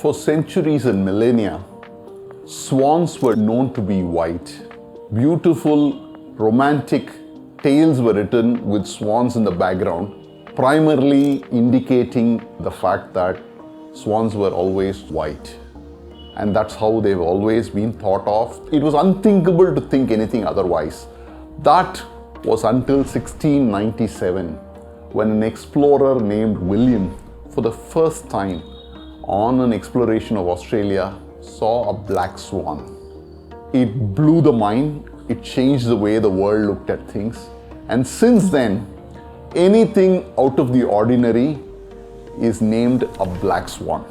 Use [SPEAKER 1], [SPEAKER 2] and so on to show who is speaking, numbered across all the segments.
[SPEAKER 1] For centuries and millennia, swans were known to be white. Beautiful, romantic tales were written with swans in the background, primarily indicating the fact that swans were always white. And that's how they've always been thought of. It was unthinkable to think anything otherwise. That was until 1697, when an explorer named William, for the first time on an exploration of Australia, saw a black swan. It blew the mind, it changed the way the world looked at things. And since then, anything out of the ordinary is named a black swan.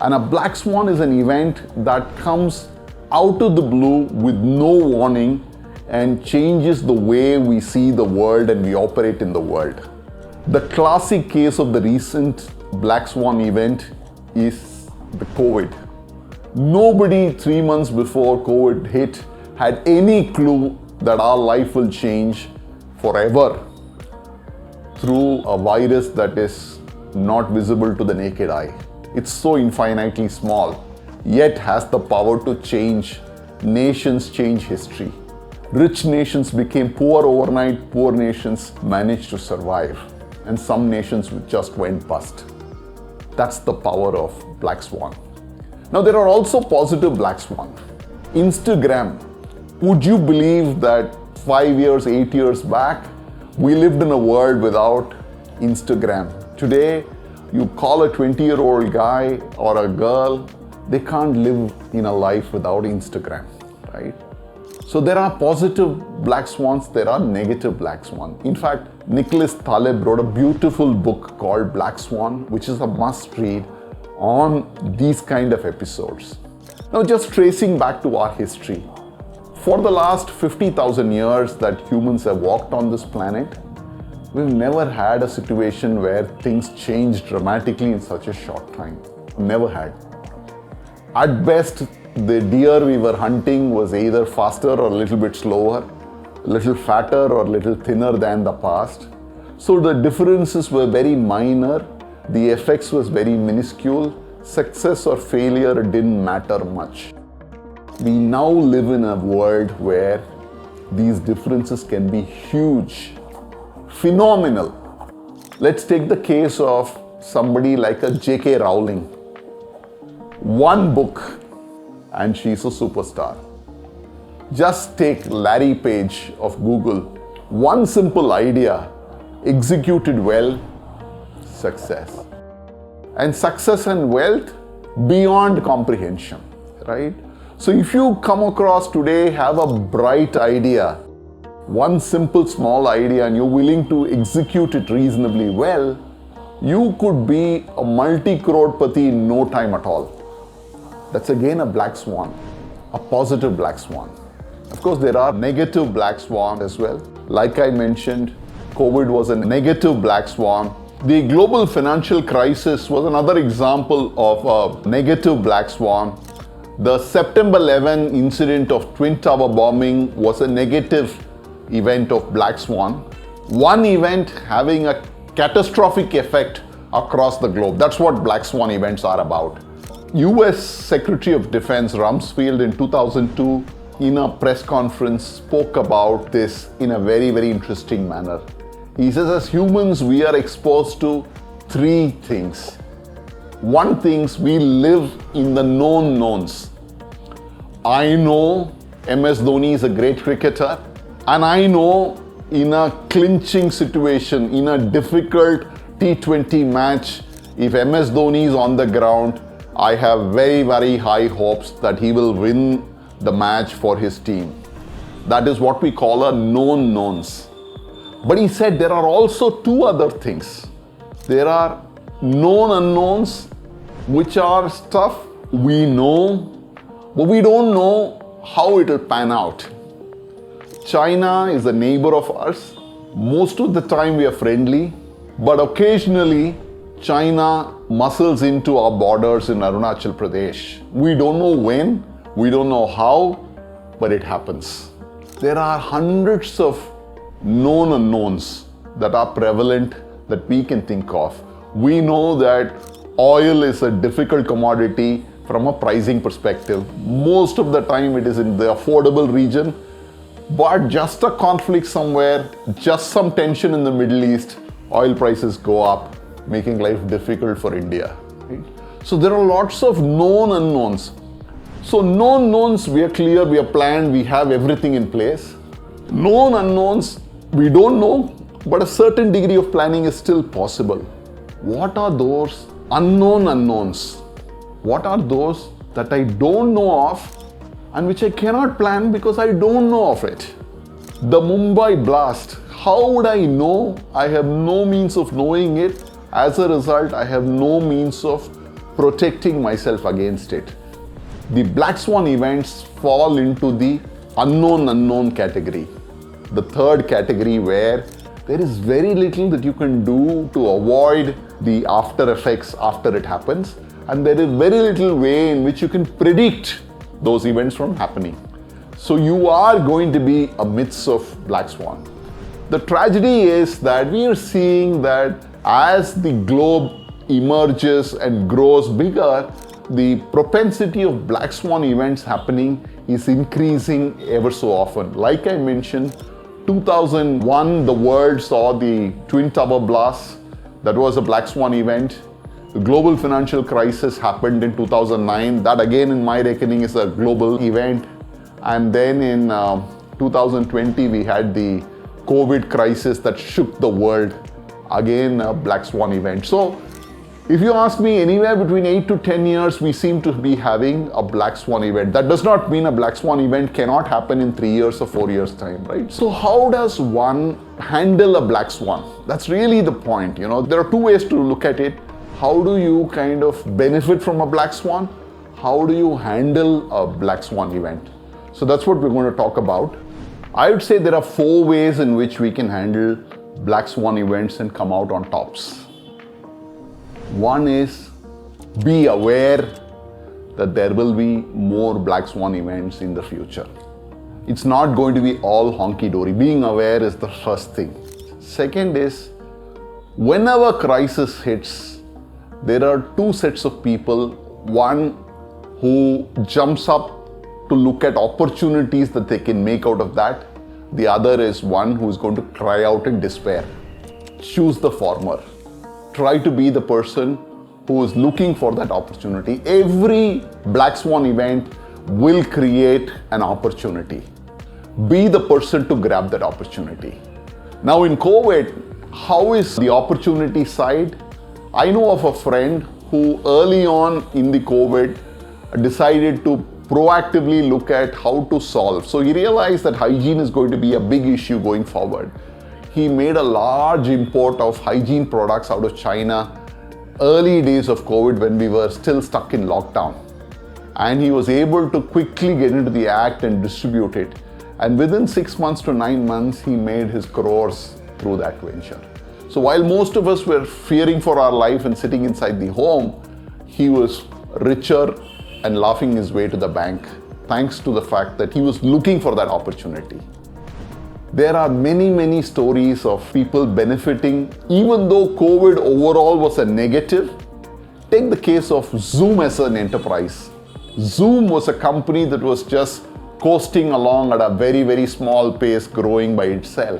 [SPEAKER 1] And a black swan is an event that comes out of the blue with no warning and changes the way we see the world and we operate in the world. The classic case of the recent black swan event is the COVID. Nobody 3 months before COVID hit had any clue that our life will change forever through a virus that is not visible to the naked eye. It's so infinitely small, yet has the power to change nations, change history. Rich nations became poor overnight, poor nations managed to survive, and some nations just went bust. That's the power of black swan. Now there are also positive black swan. Instagram. Would you believe that 5 years, 8 years back, we lived in a world without Instagram? Today, you call a 20-year-old guy or a girl, they can't live in a life without Instagram, right? So there are positive black swans, there are negative black swans. In fact, Nicholas Taleb wrote a beautiful book called Black Swan, which is a must read on these kind of episodes. Now just tracing back to our history, for the last 50,000 years that humans have walked on this planet, we've never had a situation where things changed dramatically in such a short time. Never had. At best, the deer we were hunting was either faster or a little bit slower, a little fatter or a little thinner than the past. So the differences were very minor, the effects was very minuscule, success or failure didn't matter much. We now live in a world where these differences can be huge, phenomenal. Let's take the case of somebody like a J.K. Rowling. One book and she's a superstar. Just take Larry Page of Google. One simple idea, executed well, success. And success and wealth beyond comprehension, right? So if you come across today, have a bright idea, one simple small idea, and you're willing to execute it reasonably well, you could be a multi-crorepati in no time at all. That's again a black swan, a positive black swan. Of course, there are negative black swans as well. Like I mentioned, COVID was a negative black swan. The global financial crisis was another example of a negative black swan. The September 11 incident of Twin Tower bombing was a negative event of black swan. One event having a catastrophic effect across the globe. That's what black swan events are about. US Secretary of Defense Rumsfeld in 2002 in a press conference spoke about this in a very, very interesting manner. He says, as humans, we are exposed to three things. One thing, we live in the known knowns. I know MS Dhoni is a great cricketer, and I know in a clinching situation, in a difficult T20 match, if MS Dhoni is on the ground, I have very, very high hopes that he will win the match for his team. That is what we call a known knowns. But he said there are also two other things. There are known unknowns, which are stuff we know, but we don't know how it will pan out. China is a neighbor of ours. Most of the time we are friendly, but occasionally China muscles into our borders in Arunachal Pradesh. We don't know when, we don't know how, but it happens. There are hundreds of known unknowns that are prevalent that we can think of. We know that Oil is a difficult commodity from a pricing perspective. Most of the time it is in the affordable region, but just a conflict somewhere, just some tension in the Middle East, oil prices go up, making life difficult for India. Right? So there are lots of known unknowns. So known knowns, we are clear, we are planned, we have everything in place. Known unknowns, we don't know, but a certain degree of planning is still possible. What are those unknown unknowns? What are those that I don't know of and which I cannot plan because I don't know of it? The Mumbai blast, how would I know? I have no means of knowing it. As a result, I have no means of protecting myself against it. The Black Swan events fall into the unknown category. The third category where there is very little that you can do to avoid the after effects after it happens, and there is very little way in which you can predict those events from happening. So you are going to be amidst of Black Swan. The tragedy is that we are seeing that as the globe emerges and grows bigger, the propensity of Black Swan events happening is increasing ever so often. Like I mentioned, 2001, the world saw the Twin Tower blast. That was a Black Swan event. The global financial crisis happened in 2009. That again, in my reckoning, is a global event. And then in 2020, we had the COVID crisis that shook the world. Again, a Black Swan event. So if you ask me, anywhere between 8 to 10 years, we seem to be having a Black Swan event. That does not mean a Black Swan event cannot happen in 3 years or 4 years' time, right? So how does one handle a Black Swan? That's really the point. You know, there are two ways to look at it. How do you kind of benefit from a Black Swan? How do you handle a Black Swan event? So that's what we're going to talk about. I would say there are 4 ways in which we can handle Black Swan events and come out on tops. One is be aware that there will be more Black Swan events in the future. It's not going to be all honky-dory. Being aware is the first thing. Second is, whenever crisis hits, there are 2 sets of people. One who jumps up to look at opportunities that they can make out of that. The other is one who is going to cry out in despair. Choose the former. Try to be the person who is looking for that opportunity. Every Black Swan event will create an opportunity. Be the person to grab that opportunity. Now in COVID, how is the opportunity side? I know of a friend who early on in the COVID decided to proactively look at how to solve. So he realized that hygiene is going to be a big issue going forward. He made a large import of hygiene products out of China early days of COVID when we were still stuck in lockdown. And he was able to quickly get into the act and distribute it. And within 6 months to 9 months, he made his crores through that venture. So while most of us were fearing for our life and sitting inside the home, he was richer and laughing his way to the bank, thanks to the fact that he was looking for that opportunity. There are many stories of people benefiting, even though COVID overall was a negative. Take the case of Zoom as an enterprise. Zoom was a company that was just coasting along at a very small pace, growing by itself.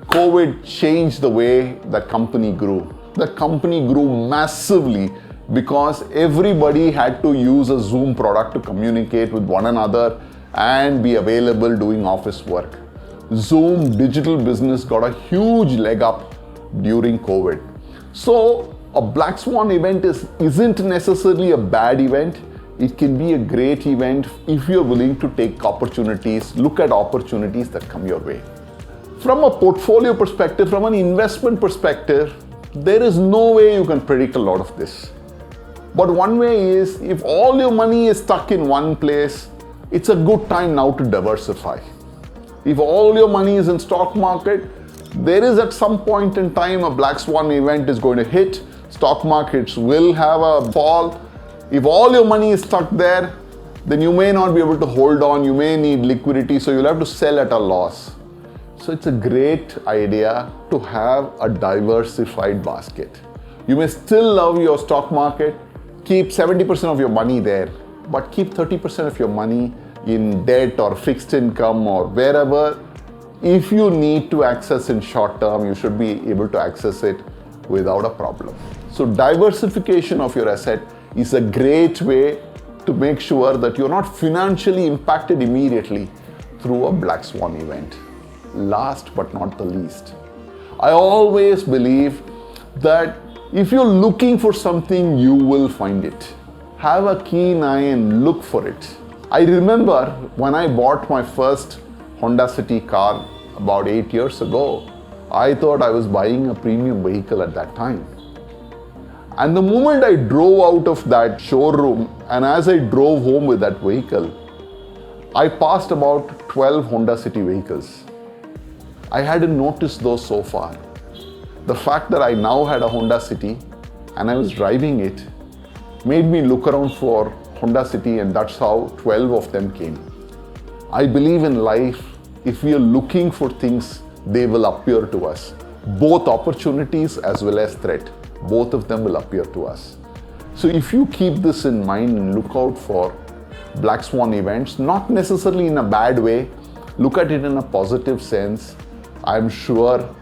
[SPEAKER 1] COVID changed the way that company grew. The company grew massively because everybody had to use a Zoom product to communicate with one another and be available doing office work. Zoom digital business got a huge leg up during COVID. So a Black Swan event isn't necessarily a bad event. It can be a great event if you're willing to take opportunities, look at opportunities that come your way. From a portfolio perspective, from an investment perspective, there is no way you can predict a lot of this. But one way is, if all your money is stuck in one place, it's a good time now to diversify. If all your money is in stock market, there is at some point in time a Black Swan event is going to hit. Stock markets will have a fall. If all your money is stuck there, then you may not be able to hold on. You may need liquidity, so you'll have to sell at a loss. So it's a great idea to have a diversified basket. You may still love your stock market, keep 70% of your money there, but keep 30% of your money in debt or fixed income or wherever. If you need to access in short term, you should be able to access it without a problem. So diversification of your asset is a great way to make sure that you're not financially impacted immediately through a black swan event. Last but not the least, I always believe that if you're looking for something, you will find it. Have a keen eye and look for it. I remember when I bought my first Honda City car about 8 years ago, I thought I was buying a premium vehicle at that time. And the moment I drove out of that showroom and as I drove home with that vehicle, I passed about 12 Honda City vehicles. I hadn't noticed those so far. The fact that I now had a Honda City and I was driving it made me look around for Honda City, and that's how 12 of them came. I believe in life, if we are looking for things, they will appear to us. Both opportunities as well as threat, both of them will appear to us. So if you keep this in mind and look out for black swan events, not necessarily in a bad way, look at it in a positive sense, I'm sure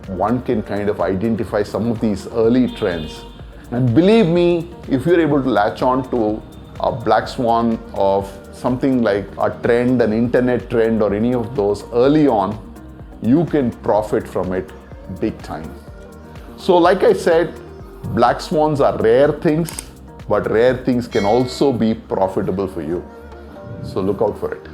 [SPEAKER 1] one can kind of identify some of these early trends. And believe me, if you're able to latch on to a black swan of something like a trend, an internet trend or any of those early on, you can profit from it big time. So like I said, black swans are rare things, but rare things can also be profitable for you. So look out for it.